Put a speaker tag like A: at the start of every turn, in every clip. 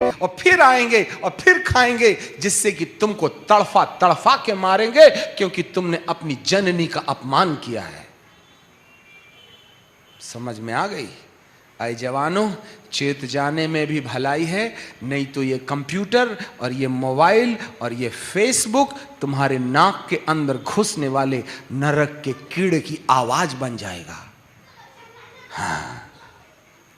A: और फिर आएंगे और फिर खाएंगे, जिससे कि तुमको तड़फा तड़फा के मारेंगे, क्योंकि तुमने अपनी जननी का अपमान किया है। समझ में आ गई? आए जवानों, चेत जाने में भी भलाई है, नहीं तो ये कंप्यूटर और ये मोबाइल और ये फेसबुक तुम्हारे नाक के अंदर घुसने वाले नरक के कीड़े की आवाज बन जाएगा। हाँ,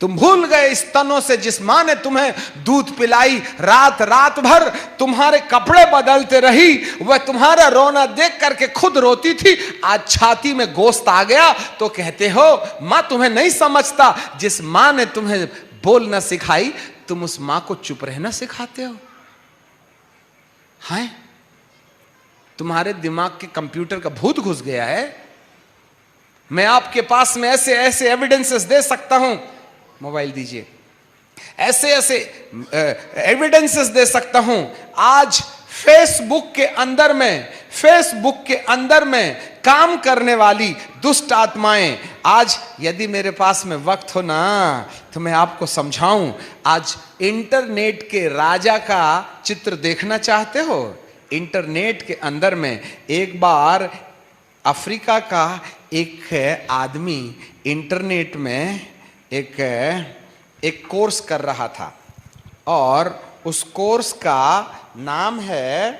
A: तुम भूल गए स्तनों से जिस मां ने तुम्हें दूध पिलाई, रात रात भर तुम्हारे कपड़े बदलते रही, वह तुम्हारा रोना देख करके खुद रोती थी। आज छाती में गोश्त आ गया तो कहते हो मां तुम्हें नहीं समझता। जिस मां ने तुम्हें बोलना सिखाई, तुम उस मां को चुप रहना सिखाते हो। हाय, तुम्हारे दिमाग के कंप्यूटर का भूत घुस गया है। मैं आपके पास में ऐसे ऐसे एविडेंसेस दे सकता हूं, मोबाइल दीजिए, ऐसे ऐसे एविडेंसेस दे सकता हूं। आज फेसबुक के अंदर में काम करने वाली दुष्ट आत्माएं, आज यदि मेरे पास में वक्त हो ना तो मैं आपको समझाऊं। आज इंटरनेट के राजा का चित्र देखना चाहते हो? इंटरनेट के अंदर में एक बार अफ्रीका का एक आदमी इंटरनेट में एक कोर्स कर रहा था, और उस कोर्स का नाम है,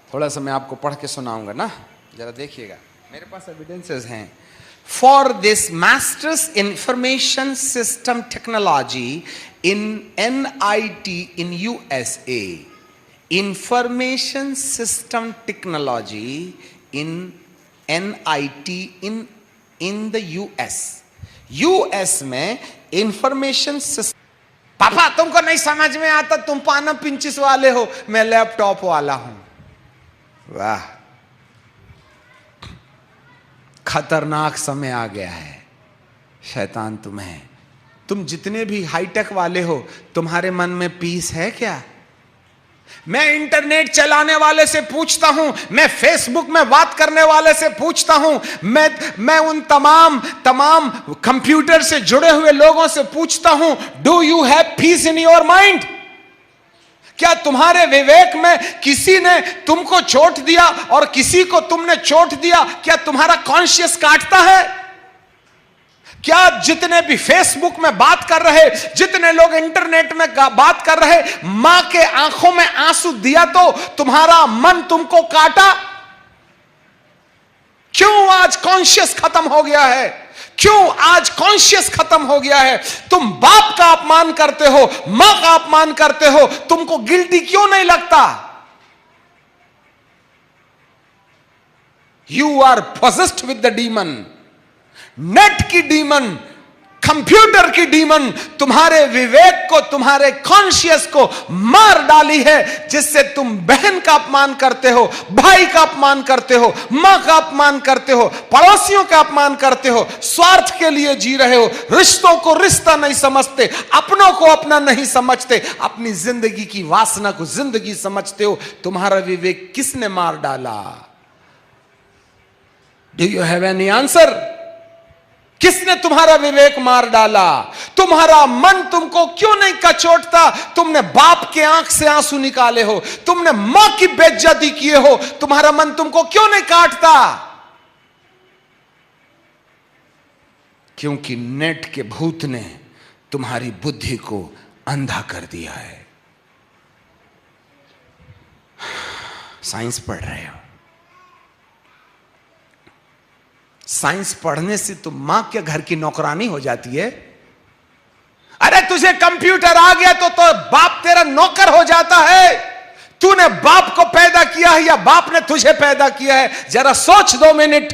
A: थोड़ा सा मैं आपको पढ़ के सुनाऊंगा ना, जरा देखिएगा, मेरे पास एविडेंसेस हैं। For this masters information system technology in NIT in USA, information system technology in NIT in the US में इंफॉर्मेशन सिस्टम। पापा तुमको नहीं समझ में आता, तुम पाना पिंचिस वाले हो, मैं लैपटॉप वाला हूं। वाह, खतरनाक समय आ गया है शैतान तुम्हें। तुम जितने भी हाईटेक वाले हो, तुम्हारे मन में पीस है क्या? मैं इंटरनेट चलाने वाले से पूछता हूं, मैं फेसबुक में बात करने वाले से पूछता हूं, मैं उन तमाम कंप्यूटर से जुड़े हुए लोगों से पूछता हूं, do you have piece in your mind? क्या तुम्हारे विवेक में किसी ने तुमको चोट दिया और किसी को तुमने चोट दिया? क्या तुम्हारा कॉन्शियस काटता है? क्या जितने भी फेसबुक में बात कर रहे, जितने लोग इंटरनेट में बात कर रहे, मां के आंखों में आंसू दिया तो तुम्हारा मन तुमको काटा? क्यों आज कॉन्शियस खत्म हो गया है? क्यों आज कॉन्शियस खत्म हो गया है? तुम बाप का अपमान करते हो, मां का अपमान करते हो, तुमको गिल्टी क्यों नहीं लगता? You are possessed with the demon. Net की डीमन, कंप्यूटर की डीमन तुम्हारे विवेक को, तुम्हारे कॉन्शियस को मार डाली है, जिससे तुम बहन का अपमान करते हो, भाई का अपमान करते हो, मां का अपमान करते हो, पड़ोसियों का अपमान करते हो, स्वार्थ के लिए जी रहे हो, रिश्तों को रिश्ता नहीं समझते, अपनों को अपना नहीं समझते, अपनी जिंदगी की वासना को जिंदगी समझते हो। तुम्हारा विवेक किसने मार डाला? Do you have any answer? किसने तुम्हारा विवेक मार डाला? तुम्हारा मन तुमको क्यों नहीं कचोटता? तुमने बाप के आंख से आंसू निकाले हो, तुमने मां की बेइज्जती किए हो, तुम्हारा मन तुमको क्यों नहीं काटता? क्योंकि नेट के भूत ने तुम्हारी बुद्धि को अंधा कर दिया है। साइंस पढ़ रहे हो, साइंस पढ़ने से तो मां के घर की नौकरानी हो जाती है। अरे तुझे कंप्यूटर आ गया तो बाप तेरा नौकर हो जाता है। तूने बाप को पैदा किया है या बाप ने तुझे पैदा किया है? जरा सोच 2 मिनट।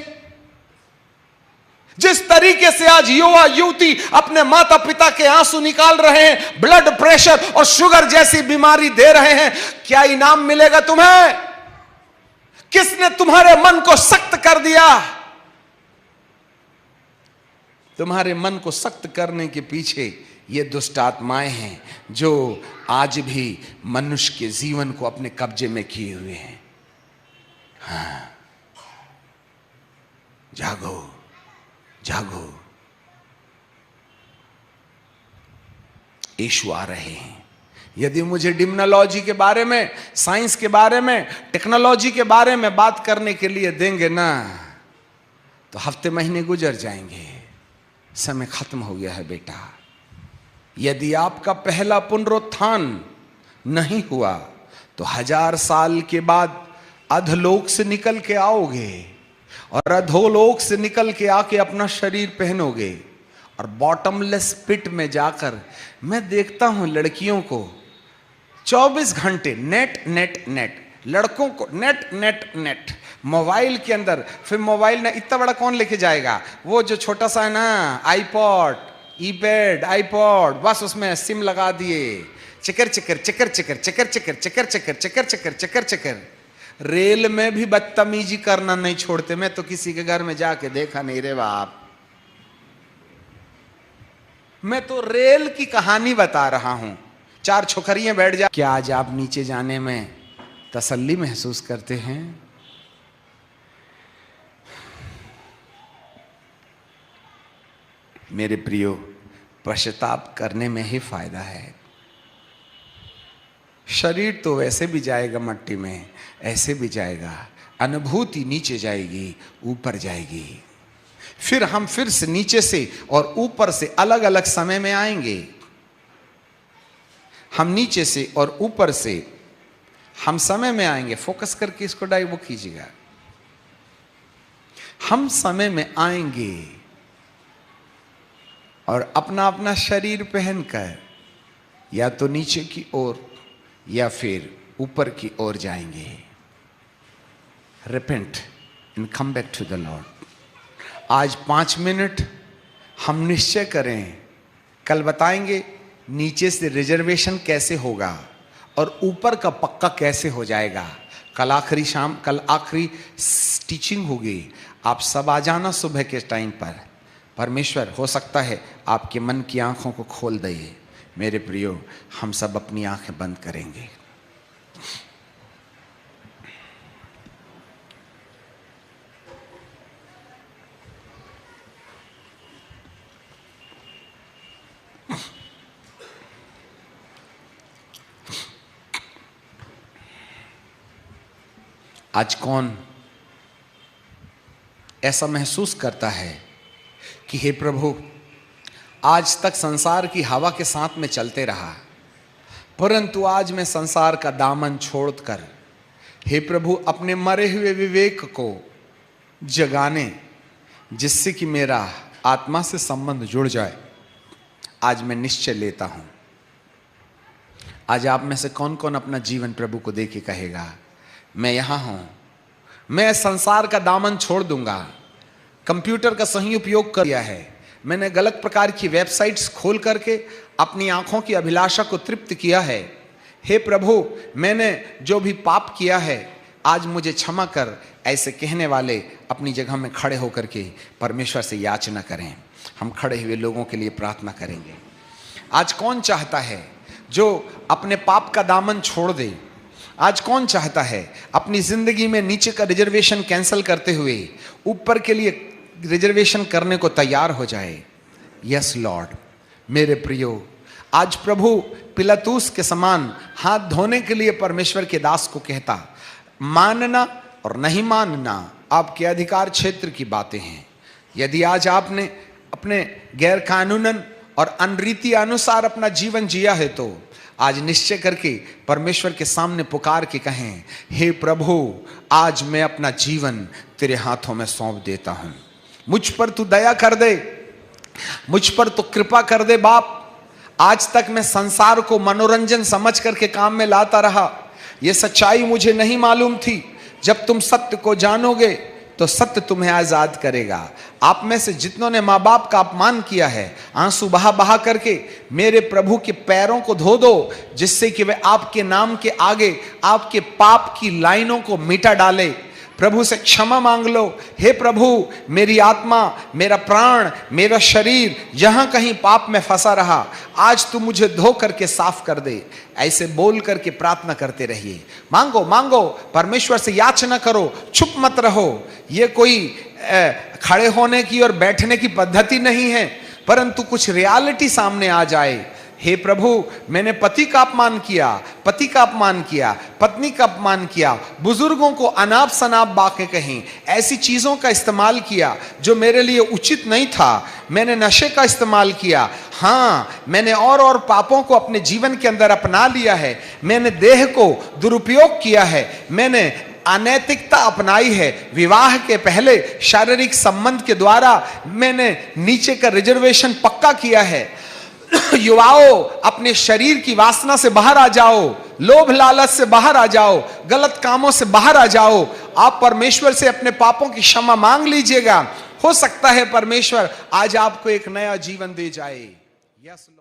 A: जिस तरीके से आज युवा युवती अपने माता पिता के आंसू निकाल रहे हैं, ब्लड प्रेशर और शुगर जैसी बीमारी दे रहे हैं, क्या इनाम मिलेगा तुम्हें? किसने तुम्हारे मन को सख्त कर दिया? तुम्हारे मन को सख्त करने के पीछे ये दुष्ट आत्माएं हैं, जो आज भी मनुष्य के जीवन को अपने कब्जे में किए हुए हैं। हाँ, जागो, जागो। यीशु आ रहे हैं। यदि मुझे डिम्नोलॉजी के बारे में, साइंस के बारे में, टेक्नोलॉजी के बारे में बात करने के लिए देंगे ना, तो हफ्ते महीने गुजर जाएंगे। समय खत्म हो गया है बेटा। यदि आपका पहला पुनरुत्थान नहीं हुआ तो 1000 साल के बाद अधलोक से निकल के आओगे, और अधोलोक से निकल के आके अपना शरीर पहनोगे, और बॉटमलेस पिट में जाकर, मैं देखता हूं लड़कियों को 24 घंटे नेट नेट नेट, लड़कों को नेट नेट नेट, मोबाइल के अंदर। फिर मोबाइल ना इतना बड़ा कौन लेके जाएगा, वो जो छोटा सा है ना आईपॉड, ईपैड, आईपॉड, बस उसमें सिम लगा दिए, चकर चकर चकर चकर चकर चकर चकर चकर चकर चकर चकर चकर। रेल में भी बदतमीजी करना नहीं छोड़ते। मैं तो किसी के घर में जाके देखा नहीं रे बाप। मैं तो रेल की कहानी बता रहा हूं। 4 छोकरियां बैठ जा। क्या आज आप नीचे जाने में तसल्ली महसूस करते हैं? मेरे प्रियो, पश्चाताप करने में ही फायदा है। शरीर तो वैसे भी जाएगा मट्टी में, ऐसे भी जाएगा। अनुभूति नीचे जाएगी, ऊपर जाएगी। फिर हम फिर से नीचे से और ऊपर से अलग अलग समय में आएंगे। हम नीचे से और ऊपर से हम समय में आएंगे। फोकस करके इसको वो कीजिएगा। हम समय में आएंगे और अपना अपना शरीर पहनकर या तो नीचे की ओर या फिर ऊपर की ओर जाएंगे। Repent and come back to the Lord. आज 5 मिनट हम निश्चय करें। कल बताएंगे नीचे से रिजर्वेशन कैसे होगा और ऊपर का पक्का कैसे हो जाएगा। कल आखिरी टीचिंग होगी। आप सब आ जाना सुबह के टाइम पर। परमेश्वर हो सकता है आपके मन की आंखों को खोल दे। मेरे प्रियो, हम सब अपनी आंखें बंद करेंगे। आज कौन ऐसा महसूस करता है कि हे प्रभु, आज तक संसार की हवा के साथ में चलते रहा, परंतु आज मैं संसार का दामन छोड़कर हे प्रभु अपने मरे हुए विवेक को जगाने, जिससे कि मेरा आत्मा से संबंध जुड़ जाए, आज मैं निश्चय लेता हूं। आज आप में से कौन कौन अपना जीवन प्रभु को दे के कहेगा, मैं यहां हूं, मैं संसार का दामन छोड़ दूंगा। कंप्यूटर का सही उपयोग कर लिया है, मैंने गलत प्रकार की वेबसाइट्स खोल करके अपनी आंखों की अभिलाषा को तृप्त किया है। हे प्रभु, मैंने जो भी पाप किया है आज मुझे क्षमा कर। ऐसे कहने वाले अपनी जगह में खड़े होकर के परमेश्वर से याचना करें। हम खड़े हुए लोगों के लिए प्रार्थना करेंगे। आज कौन चाहता है जो अपने पाप का दामन छोड़ दे? आज कौन चाहता है अपनी जिंदगी में नीचे का रिजर्वेशन कैंसिल करते हुए ऊपर के लिए रिजर्वेशन करने को तैयार हो जाए? Yes Lord. मेरे प्रियो, आज प्रभु पिलातूस के समान हाथ धोने के लिए परमेश्वर के दास को कहता, मानना और नहीं मानना आपके अधिकार क्षेत्र की बातें हैं। यदि आज आपने अपने गैर कानूनन और अनरीति अनुसार अपना जीवन जिया है तो आज निश्चय करके परमेश्वर के सामने पुकार के कहें, हे प्रभु, आज मैं अपना जीवन तेरे हाथों में सौंप देता हूं। मुझ पर तू दया कर दे, मुझ पर तू कृपा कर दे बाप। आज तक मैं संसार को मनोरंजन समझ करके काम में लाता रहा। यह सच्चाई मुझे नहीं मालूम थी। जब तुम सत्य को जानोगे तो सत्य तुम्हें आजाद करेगा। आप में से जितनों ने माँ बाप का अपमान किया है, आंसू बहा बहा करके मेरे प्रभु के पैरों को धो दो, जिससे कि वे आपके नाम के आगे आपके पाप की लाइनों को मिटा डाले। प्रभु से क्षमा मांग लो। हे प्रभु, मेरी आत्मा, मेरा प्राण, मेरा शरीर जहां कहीं पाप में फंसा रहा, आज तू मुझे धो करके साफ कर दे। ऐसे बोल करके प्रार्थना करते रहिए। मांगो मांगो, परमेश्वर से याचना करो, चुप मत रहो। ये कोई खड़े होने की और बैठने की पद्धति नहीं है, परंतु कुछ रियलिटी सामने आ जाए हे प्रभु, मैंने पति का अपमान किया, पति का अपमान किया, पत्नी का अपमान किया, बुजुर्गों को अनाप शनाप बातें कहीं, ऐसी चीजों का इस्तेमाल किया जो मेरे लिए उचित नहीं था। मैंने नशे का इस्तेमाल किया, हाँ मैंने और पापों को अपने जीवन के अंदर अपना लिया है। मैंने देह को दुरुपयोग किया है, मैंने अनैतिकता अपनाई है। विवाह के पहले शारीरिक संबंध के द्वारा मैंने नीचे का रिजर्वेशन पक्का किया है। युवाओं, अपने शरीर की वासना से बाहर आ जाओ, लोभ लालच से बाहर आ जाओ, गलत कामों से बाहर आ जाओ। आप परमेश्वर से अपने पापों की क्षमा मांग लीजिएगा। हो सकता है परमेश्वर आज आपको एक नया जीवन दे जाए। Yes Lord.